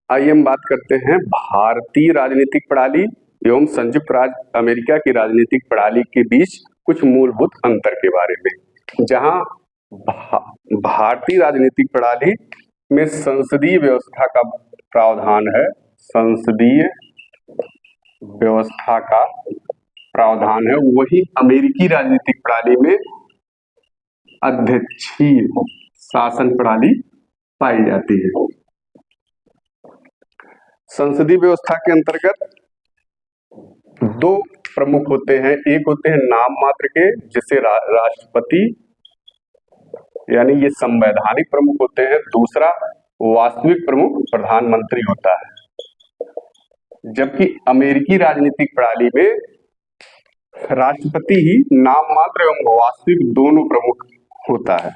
आइए हम बात करते हैं भारतीय राजनीतिक प्रणाली एवं संयुक्त राज्य अमेरिका की राजनीतिक प्रणाली के बीच कुछ मूलभूत अंतर के बारे में। जहां भारतीय राजनीतिक प्रणाली में संसदीय व्यवस्था का प्रावधान है, संसदीय व्यवस्था का प्रावधान है, वही अमेरिकी राजनीतिक प्रणाली में अध्यक्षीय शासन प्रणाली पाई जाती है। संसदीय व्यवस्था के अंतर्गत दो प्रमुख होते हैं, एक होते हैं नाम मात्र के जिसे राष्ट्रपति यानी ये संवैधानिक प्रमुख होते हैं, दूसरा वास्तविक प्रमुख प्रधानमंत्री होता है। जबकि अमेरिकी राजनीतिक प्रणाली में राष्ट्रपति ही नाम मात्र एवं वास्तविक दोनों प्रमुख होता है।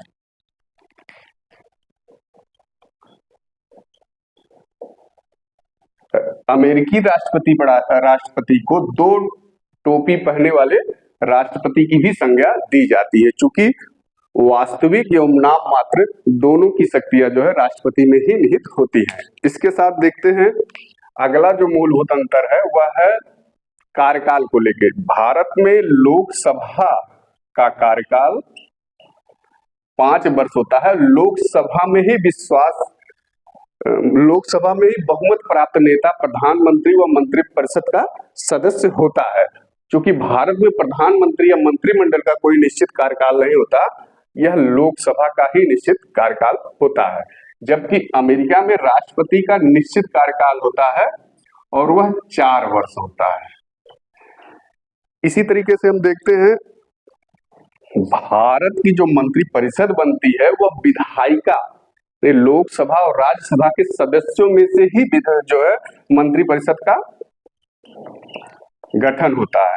अमेरिकी राष्ट्रपति को दो टोपी पहनने वाले राष्ट्रपति की भी संज्ञा दी जाती है, चूंकि वास्तविक एवं नाम मात्र दोनों की शक्तियां जो है राष्ट्रपति में ही निहित होती है। इसके साथ देखते हैं अगला जो मूलभूत अंतर है वह है कार्यकाल को लेकर। भारत में लोकसभा का कार्यकाल 5 वर्ष होता है। लोकसभा में ही बहुमत प्राप्त नेता प्रधानमंत्री व मंत्रिपरिषद का सदस्य होता है। क्योंकि भारत में प्रधानमंत्री या मंत्रिमंडल का कोई निश्चित कार्यकाल नहीं होता, यह लोकसभा का ही निश्चित कार्यकाल होता है। जबकि अमेरिका में राष्ट्रपति का निश्चित कार्यकाल होता है और वह 4 वर्ष होता है। इसी तरीके से हम देखते हैं भारत की जो मंत्रिपरिषद बनती है वह विधायिका लोकसभा और राज्यसभा के सदस्यों में से ही जो है मंत्रिपरिषद का गठन होता है।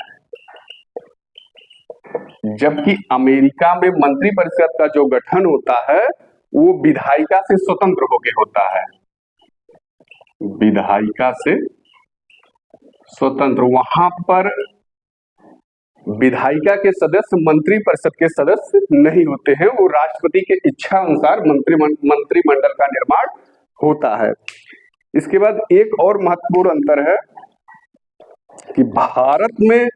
जबकि अमेरिका में मंत्रिपरिषद का जो गठन होता है वो विधायिका से स्वतंत्र होकर होता है। विधायिका से स्वतंत्र, वहां पर विधायिका के सदस्य मंत्रिपरिषद के सदस्य नहीं होते हैं, वो राष्ट्रपति के इच्छा अनुसार मंत्रिमंडल का निर्माण होता है। इसके बाद एक और महत्वपूर्ण अंतर है कि भारत में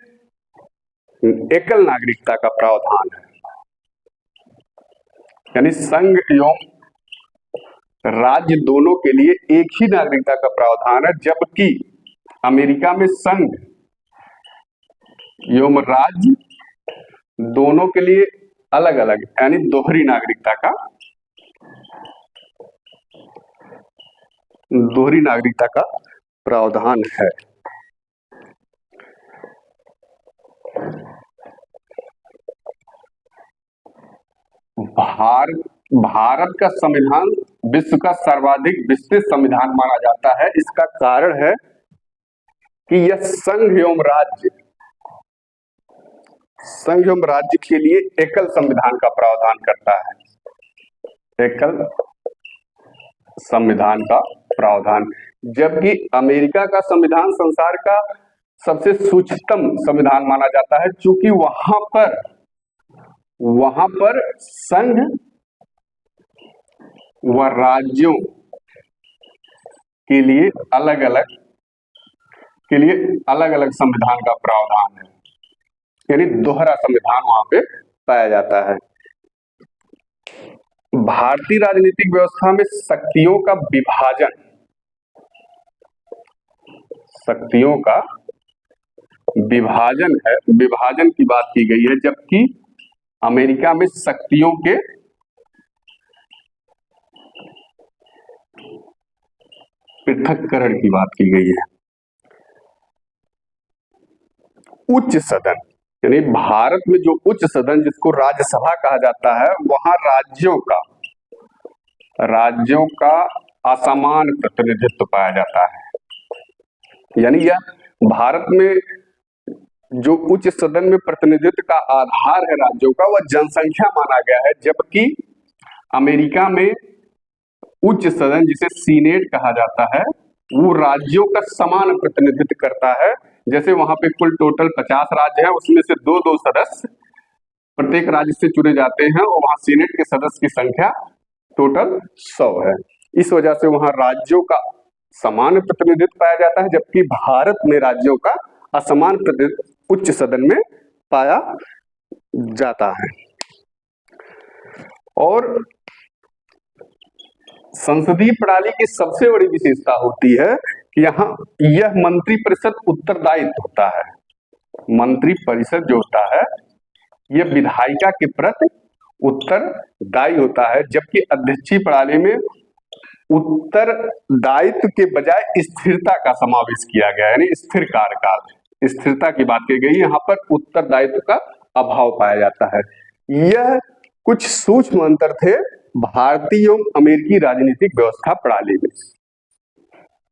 एकल नागरिकता का प्रावधान है, यानी संघ एवं राज्य दोनों के लिए एक ही नागरिकता का प्रावधान है। जबकि अमेरिका में संघ एवं राज्य दोनों के लिए अलग अलग यानी दोहरी नागरिकता का प्रावधान है। भारत का संविधान विश्व का सर्वाधिक विस्तृत संविधान माना जाता है। इसका कारण है कि यह संघ एवं राज्य के लिए एकल संविधान का प्रावधान करता है, एकल संविधान का प्रावधान। जबकि अमेरिका का संविधान संसार का सबसे सूचितम संविधान माना जाता है, क्योंकि वहां पर संघ व राज्यों के लिए अलग अलग संविधान का प्रावधान है, यानी दोहरा संविधान वहां पे पाया जाता है। भारतीय राजनीतिक व्यवस्था में शक्तियों का विभाजन की बात की गई है। जबकि अमेरिका में शक्तियों के पृथक्करण की बात की गई है। उच्च सदन, यानी भारत में जो उच्च सदन जिसको राज्यसभा कहा जाता है, वहां राज्यों का असमान प्रतिनिधित्व पाया जाता है। यानी यह भारत में जो उच्च सदन में प्रतिनिधित्व का आधार है राज्यों का, वह जनसंख्या माना गया है। जबकि अमेरिका में उच्च सदन जिसे सीनेट कहा जाता है, वो राज्यों का समान प्रतिनिधित्व करता है। जैसे वहां पे कुल टोटल 50 राज्य हैं, उसमें से 2-2 सदस्य प्रत्येक राज्य से चुने जाते हैं और वहां सीनेट के सदस्य की संख्या टोटल 100 है। इस वजह से वहां राज्यों का समान प्रतिनिधित्व पाया जाता है, जबकि भारत में राज्यों का असमान प्रतिनिधित्व उच्च सदन में पाया जाता है। और संसदीय प्रणाली की सबसे बड़ी विशेषता होती है कि यहाँ यह मंत्रिपरिषद उत्तरदायित्व होता है। मंत्रिपरिषद जो होता है यह विधायिका के प्रति उत्तरदायी होता है, जबकि अध्यक्षीय प्रणाली में उत्तरदायित्व के बजाय स्थिरता का समावेश किया गया है, यानी स्थिर कार्यकाल, स्थिरता की बात की गई। यहाँ पर उत्तरदायित्व का अभाव पाया जाता है। यह कुछ सूक्ष्म अंतर थे भारतीय एवं अमेरिकी राजनीतिक व्यवस्था प्रणाली में।